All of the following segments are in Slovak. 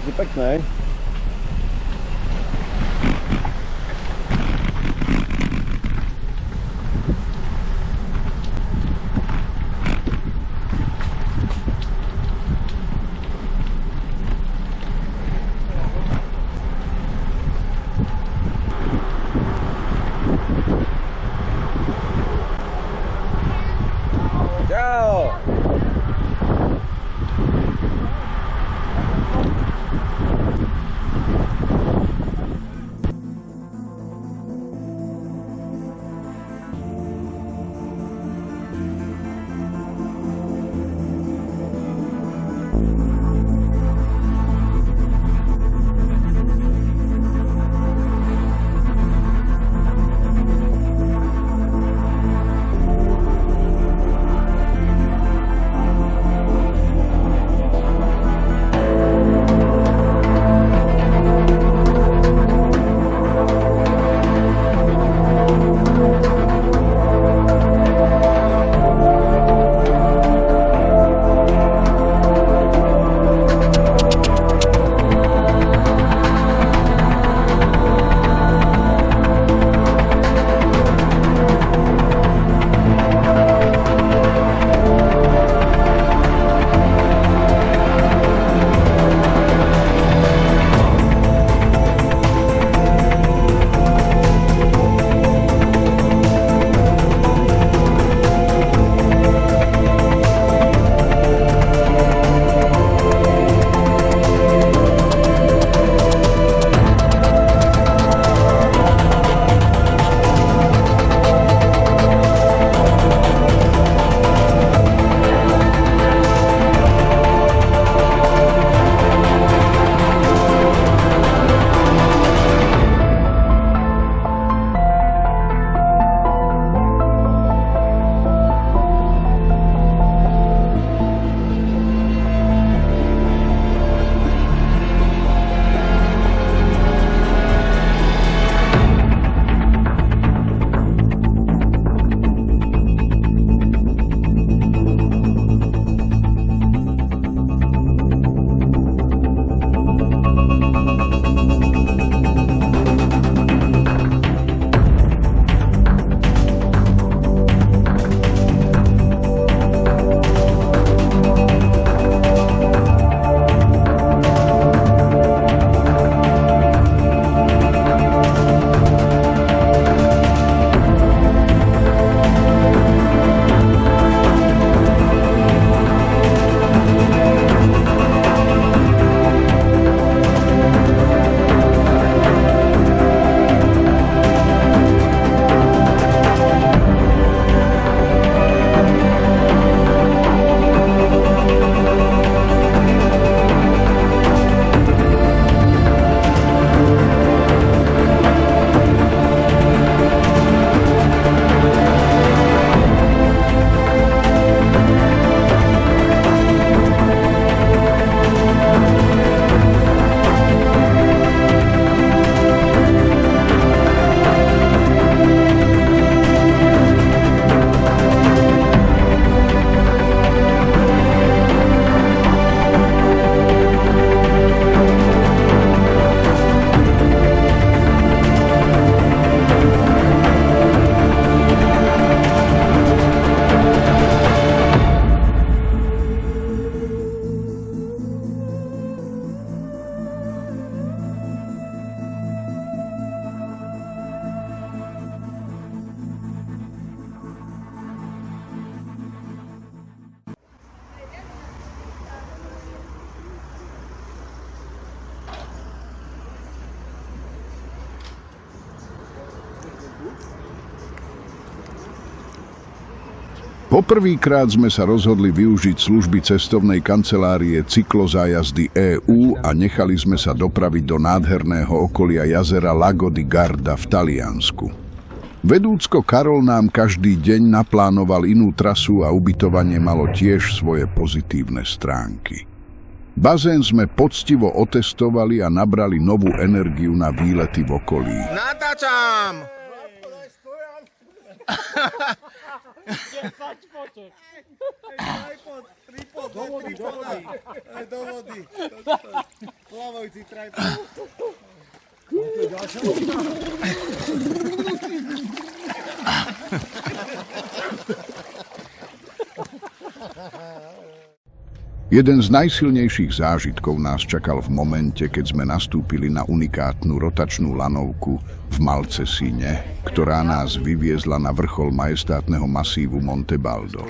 Je pekné. Čau. Poprvýkrát sme sa rozhodli využiť služby cestovnej kancelárie Cyklozájazdy EÚ a nechali sme sa dopraviť do nádherného okolia jazera Lago di Garda v Taliansku. Vedúcko Karol nám každý deň naplánoval inú trasu a ubytovanie malo tiež svoje pozitívne stránky. Bazén sme poctivo otestovali a nabrali novú energiu na výlety v okolí. Natáčam! Tripod, do vody. Plavajúci tripod. Jeden z najsilnejších zážitkov nás čakal v momente, keď sme nastúpili na unikátnu rotačnú lanovku v Malcesine, ktorá nás vyviezla na vrchol majestátneho masívu Monte Baldo.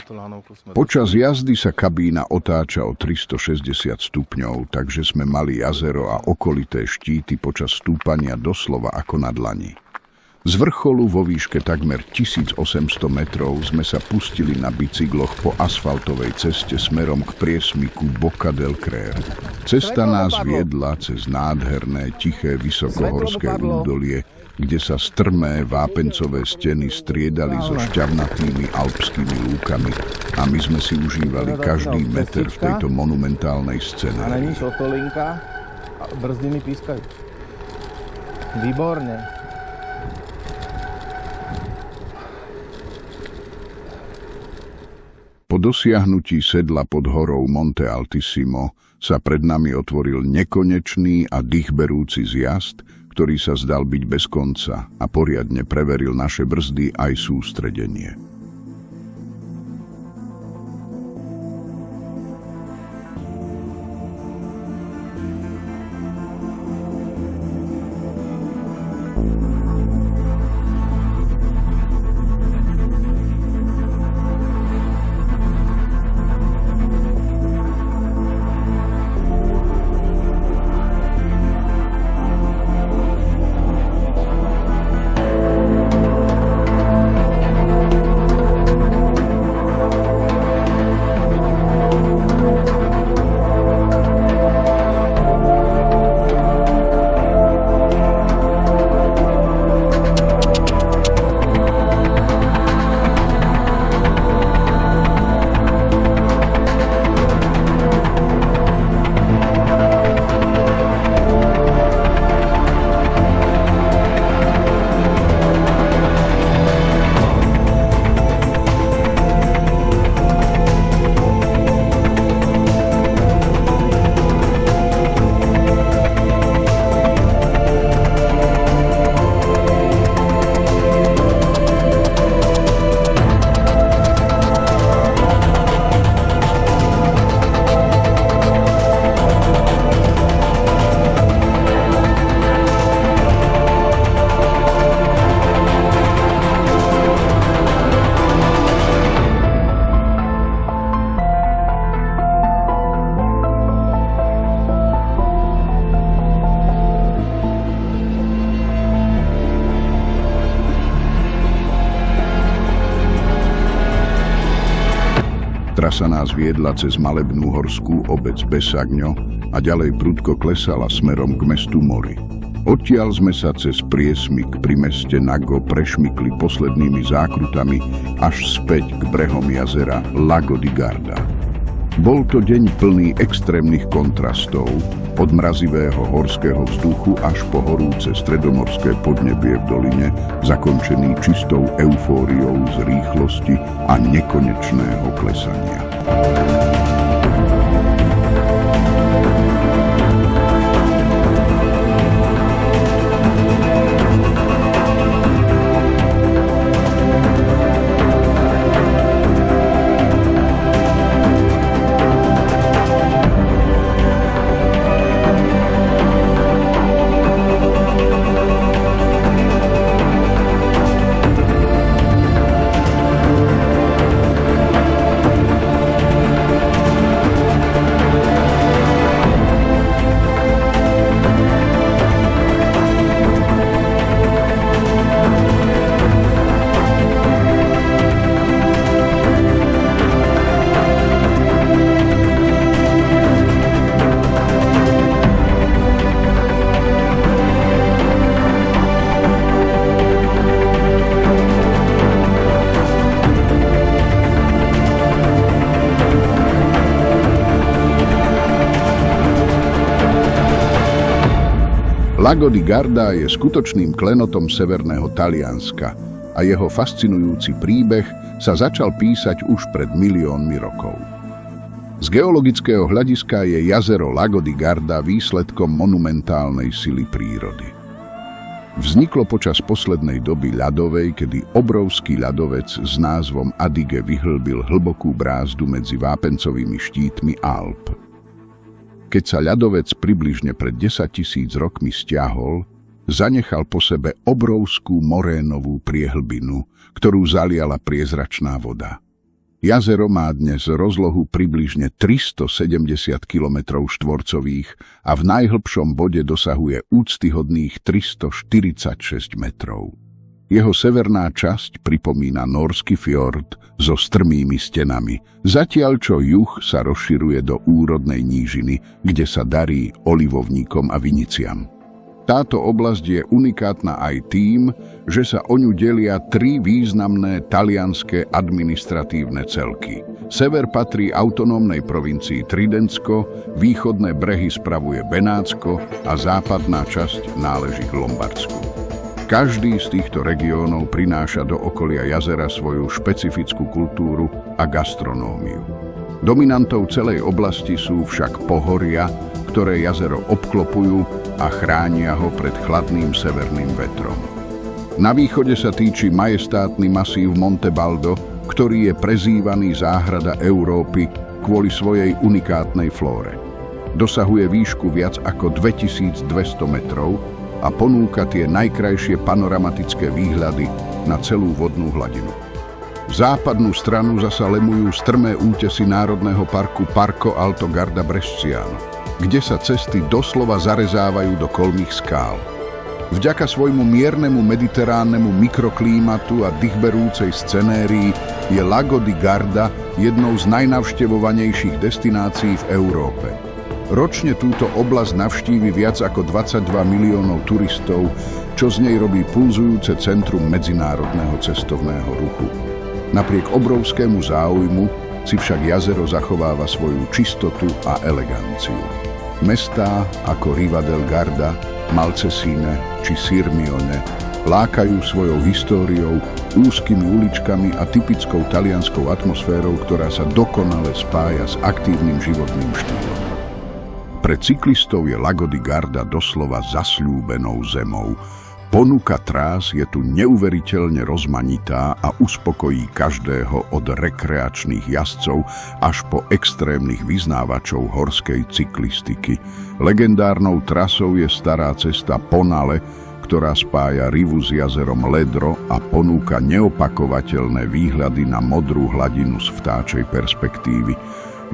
Počas jazdy sa kabína otáča o 360 stupňov, takže sme mali jazero a okolité štíty počas stúpania doslova ako na dlani. Z vrcholu vo výške takmer 1800 metrov sme sa pustili na bicykloch po asfaltovej ceste smerom k priesmiku Boca del Crere. Cesta nás viedla cez nádherné, tiché, vysokohorské údolie, kde sa strmé vápencové steny striedali so šťavnatými alpskými lúkami a my sme si užívali každý meter v tejto monumentálnej scéne. A není sotolinka a brzdy mi pískajú. Výborne. Po dosiahnutí sedla pod horou Monte Altissimo sa pred nami otvoril nekonečný a dýchberúci zjazd, ktorý sa zdal byť bez konca a poriadne preveril naše brzdy aj sústredenie. Trasa nás viedla cez malebnú horskú obec Besagno a ďalej prudko klesala smerom k mestu Mori. Odtiaľ sme sa cez priesmik pri meste Nago prešmykli poslednými zákrutami až späť k brehom jazera Lago di Garda. Bol to deň plný extrémnych kontrastov, od mrazivého horského vzduchu až po horúce stredomorské podnebie v doline, zakončený čistou eufóriou z rýchlosti a nekonečného klesania. Lago di Garda je skutočným klenotom severného Talianska a jeho fascinujúci príbeh sa začal písať už pred miliónmi rokov. Z geologického hľadiska je jazero Lago di Garda výsledkom monumentálnej sily prírody. Vzniklo počas poslednej doby ľadovej, kedy obrovský ľadovec s názvom Adige vyhlbil hlbokú brázdu medzi vápencovými štítmi Alp. Keď sa ľadovec približne pred 10 000 rokmi stiahol, zanechal po sebe obrovskú morénovú priehlbinu, ktorú zaliala priezračná voda. Jazero má dnes rozlohu približne 370 km štvorcových a v najhlbšom bode dosahuje úctyhodných 346 metrov. Jeho severná časť pripomína Norský fjord so strmými stenami, zatiaľ čo juh sa rozširuje do úrodnej nížiny, kde sa darí olivovníkom a viniciam. Táto oblasť je unikátna aj tým, že sa o ňu delia 3 významné talianske administratívne celky. Sever patrí autonómnej provincii Tridentsko, východné brehy spravuje Benátsko a západná časť náleží k Lombardsku. Každý z týchto regiónov prináša do okolia jazera svoju špecifickú kultúru a gastronómiu. Dominantou celej oblasti sú však pohoria, ktoré jazero obklopujú a chránia ho pred chladným severným vetrom. Na východe sa týči majestátny masív Monte Baldo, ktorý je prezývaný záhrada Európy kvôli svojej unikátnej flóre. Dosahuje výšku viac ako 2200 metrov a ponúka tie najkrajšie panoramatické výhľady na celú vodnú hladinu. Západnú stranu zasa lemujú strmé útesy národného parku Parco Alto Garda Bresciano, kde sa cesty doslova zarezávajú do kolmých skál. Vďaka svojmu miernemu mediteránnemu mikroklímatu a dýchberúcej scenérii je Lago di Garda jednou z najnavštevovanejších destinácií v Európe. Ročne túto oblasť navštívi viac ako 22 miliónov turistov, čo z nej robí pulzujúce centrum medzinárodného cestovného ruchu. Napriek obrovskému záujmu si však jazero zachováva svoju čistotu a eleganciu. Mestá ako Riva del Garda, Malcesine či Sirmione lákajú svojou históriou, úzkymi uličkami a typickou talianskou atmosférou, ktorá sa dokonale spája s aktívnym životným štýlom. Pre cyklistov je Lago di Garda doslova zasľúbenou zemou. Ponuka trás je tu neuveriteľne rozmanitá a uspokojí každého od rekreačných jazdcov až po extrémnych vyznávačov horskej cyklistiky. Legendárnou trasou je stará cesta Ponale, ktorá spája Rivu s jazerom Ledro a ponúka neopakovateľné výhľady na modrú hladinu z vtáčej perspektívy.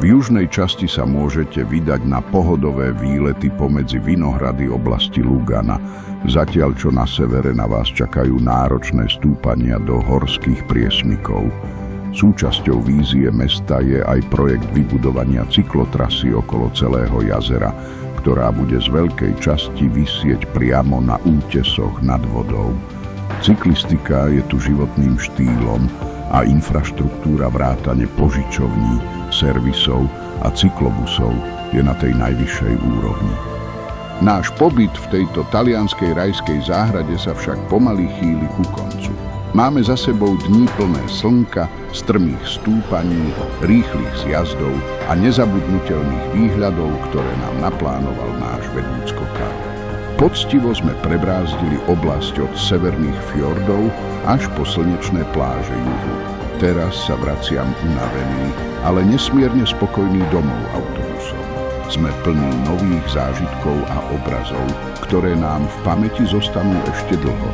V južnej časti sa môžete vydať na pohodové výlety pomedzi vinohrady oblasti Lugana, zatiaľ čo na severe na vás čakajú náročné stúpania do horských priesmykov. Súčasťou vízie mesta je aj projekt vybudovania cyklotrasy okolo celého jazera, ktorá bude z veľkej časti visieť priamo na útesoch nad vodou. Cyklistika je tu životným štýlom a infraštruktúra vrátane požičovní, servisov a cyklobusov je na tej najvyššej úrovni. Náš pobyt v tejto talianskej rajskej záhrade sa však pomaly chýli ku koncu. Máme za sebou dní plné slnka, strmých stúpaní, rýchlych zjazdov a nezabudnutelných výhľadov, ktoré nám naplánoval náš vedúckokar. Poctivo sme prebrázdili oblasť od severných fjordov až po slnečné pláže juhu. Teraz sa vraciam unavený, ale nesmierne spokojný domov autobusom. Sme plní nových zážitkov a obrazov, ktoré nám v pamäti zostanú ešte dlho.